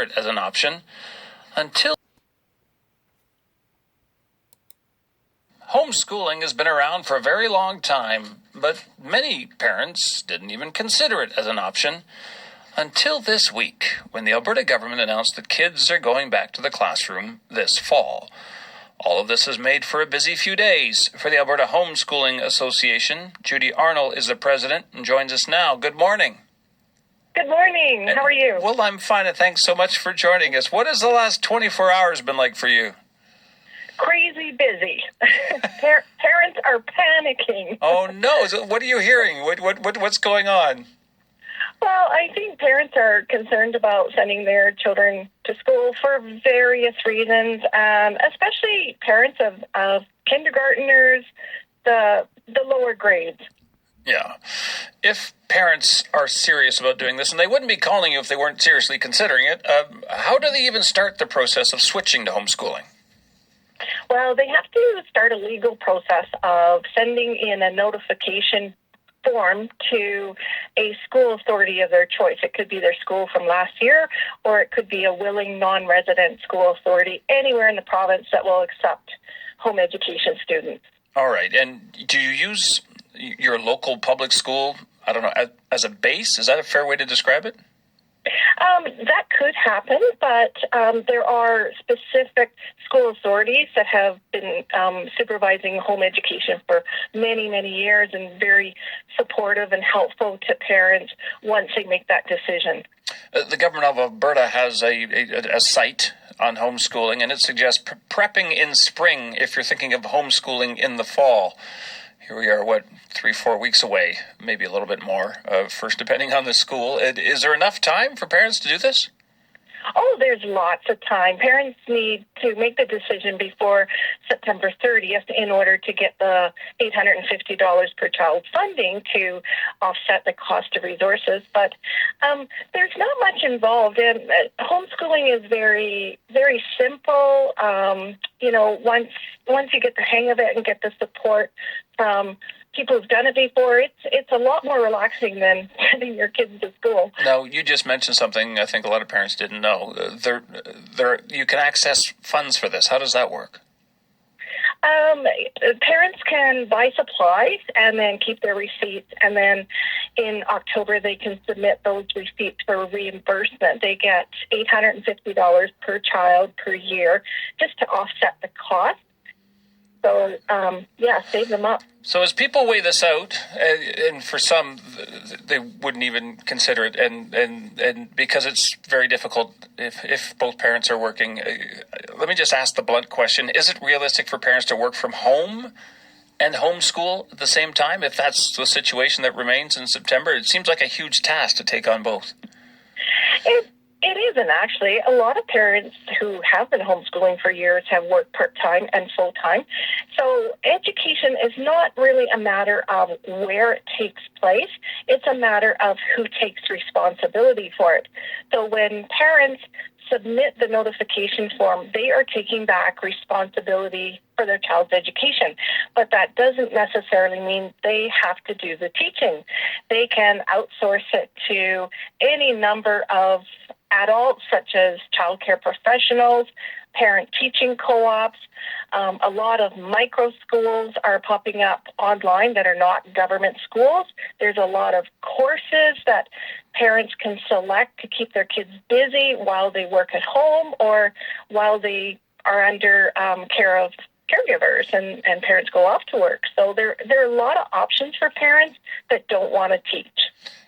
it as an option until homeschooling has been around for a very long time, but many parents didn't even consider it as an option until this week, when the Alberta government announced that kids are going back to the classroom this fall. All of this has made for a busy few days for the Alberta Homeschooling Association. Judy Arnold is the president and joins us now. Good morning. Good morning. How are you? Well, I'm fine, and thanks so much for joining us. What has the last 24 hours been like for you? Crazy busy. Parents are panicking. Oh, no. What are you hearing? What's going on? Well, I think parents are concerned about sending their children to school for various reasons, especially parents of kindergartners, the lower grades. Yeah. If parents are serious about doing this, and they wouldn't be calling you if they weren't seriously considering it, how do they even start the process of switching to homeschooling? Well, they have to start a legal process of sending in a notification form to a school authority of their choice. It could be their school from last year, or it could be a willing non-resident school authority anywhere in the province that will accept home education students. All right. And do you use your local public school, I don't know, as a base? Is that a fair way to describe it? That could happen, but there are specific school authorities that have been supervising home education for many, many years and very supportive and helpful to parents once they make that decision. The government of Alberta has a site on homeschooling, and it suggests prepping in spring if you're thinking of homeschooling in the fall. Here we are, 3-4 weeks away, maybe a little bit more, first depending on the school. Is there enough time for parents to do this? Oh, there's lots of time. Parents need to make the decision before September 30th in order to get the $850 per child funding to offset the cost of resources. But there's not much involved. And homeschooling is very, very simple. Once you get the hang of it and get the support from people who've done it before, it's a lot more relaxing than sending your kids to school. Now, you just mentioned something I think a lot of parents didn't know. You can access funds for this. How does that work? Parents can buy supplies and then keep their receipts, and then in October they can submit those receipts for reimbursement. They get $850 per child per year just to offset the cost. So, save them up. So as people weigh this out, and for some, they wouldn't even consider it, and because it's very difficult if both parents are working, let me just ask the blunt question. Is it realistic for parents to work from home and homeschool at the same time, if that's the situation that remains in September? It seems like a huge task to take on both. It isn't, actually. A lot of parents who have been homeschooling for years have worked part-time and full-time. So education is not really a matter of where it takes place. It's a matter of who takes responsibility for it. So when parents submit the notification form, they are taking back responsibility for their child's education. But that doesn't necessarily mean they have to do the teaching. They can outsource it to any number of adults, such as childcare professionals, parent teaching co-ops. A lot of micro schools are popping up online that are not government schools. There's a lot of courses that parents can select to keep their kids busy while they work at home or while they are under care of caregivers and parents go off to work. So there are a lot of options for parents that don't want to teach.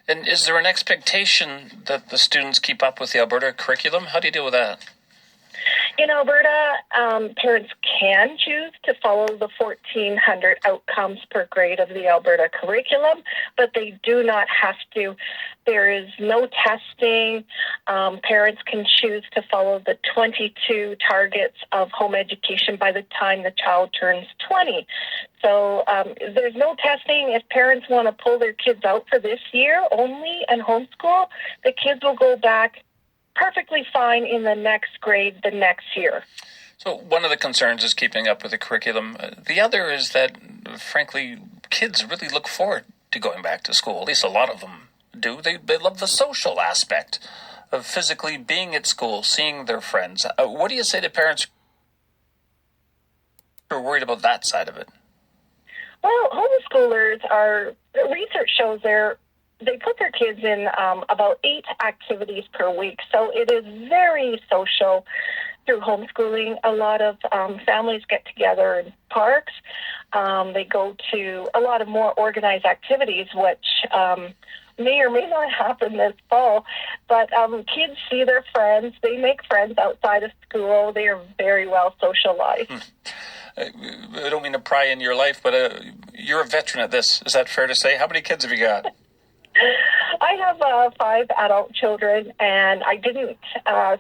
And is there an expectation that the students keep up with the Alberta curriculum? How do you deal with that? In Alberta, parents can choose to follow the 1,400 outcomes per grade of the Alberta curriculum, but they do not have to. There is no testing. Parents can choose to follow the 22 targets of home education by the time the child turns 20. So there's no testing. If parents want to pull their kids out for this year only and homeschool, the kids will go back perfectly fine in the next grade the next year. So one of the concerns is keeping up with the curriculum. The other is that, frankly, kids really look forward to going back to school. At least a lot of them do. They love the social aspect of physically being at school, seeing their friends. What do you say to parents who are worried about that side of it? Well, homeschoolers research shows they put their kids in about 8 activities per week. So it is very social through homeschooling. A lot of families get together in parks. They go to a lot of more organized activities, which may or may not happen this fall. But kids see their friends. They make friends outside of school. They are very well socialized. I don't mean to pry in your life, but you're a veteran at this. Is that fair to say? How many kids have you got? I have 5 adult children, and I didn't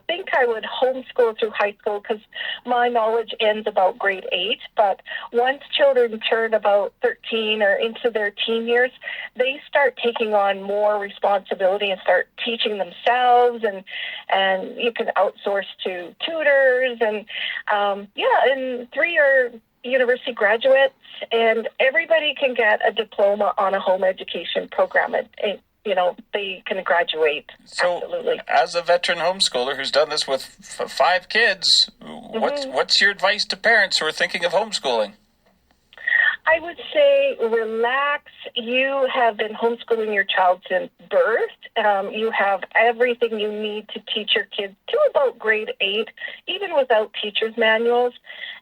think I would homeschool through high school because my knowledge ends about grade 8. But once children turn about 13 or into their teen years, they start taking on more responsibility and start teaching themselves, and you can outsource to tutors, and and 3 are university graduates, and everybody can get a diploma on a home education program. They can graduate. So, absolutely. As a veteran homeschooler who's done this with 5 kids, what's your advice to parents who are thinking of homeschooling? I would say relax. You have been homeschooling your child since birth. You have everything you need to teach your kids to about grade 8, even without teacher's manuals.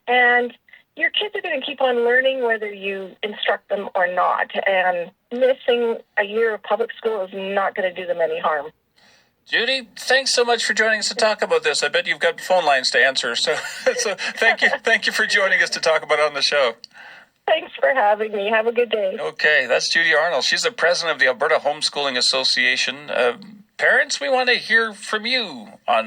And your kids are going to keep on learning whether you instruct them or not. And missing a year of public school is not going to do them any harm. Judy, thanks so much for joining us to talk about this. I bet you've got phone lines to answer. So thank you. Thank you for joining us to talk about it on the show. Thanks for having me. Have a good day. Okay, that's Judy Arnold. She's the president of the Alberta Homeschooling Association. Parents, we want to hear from you on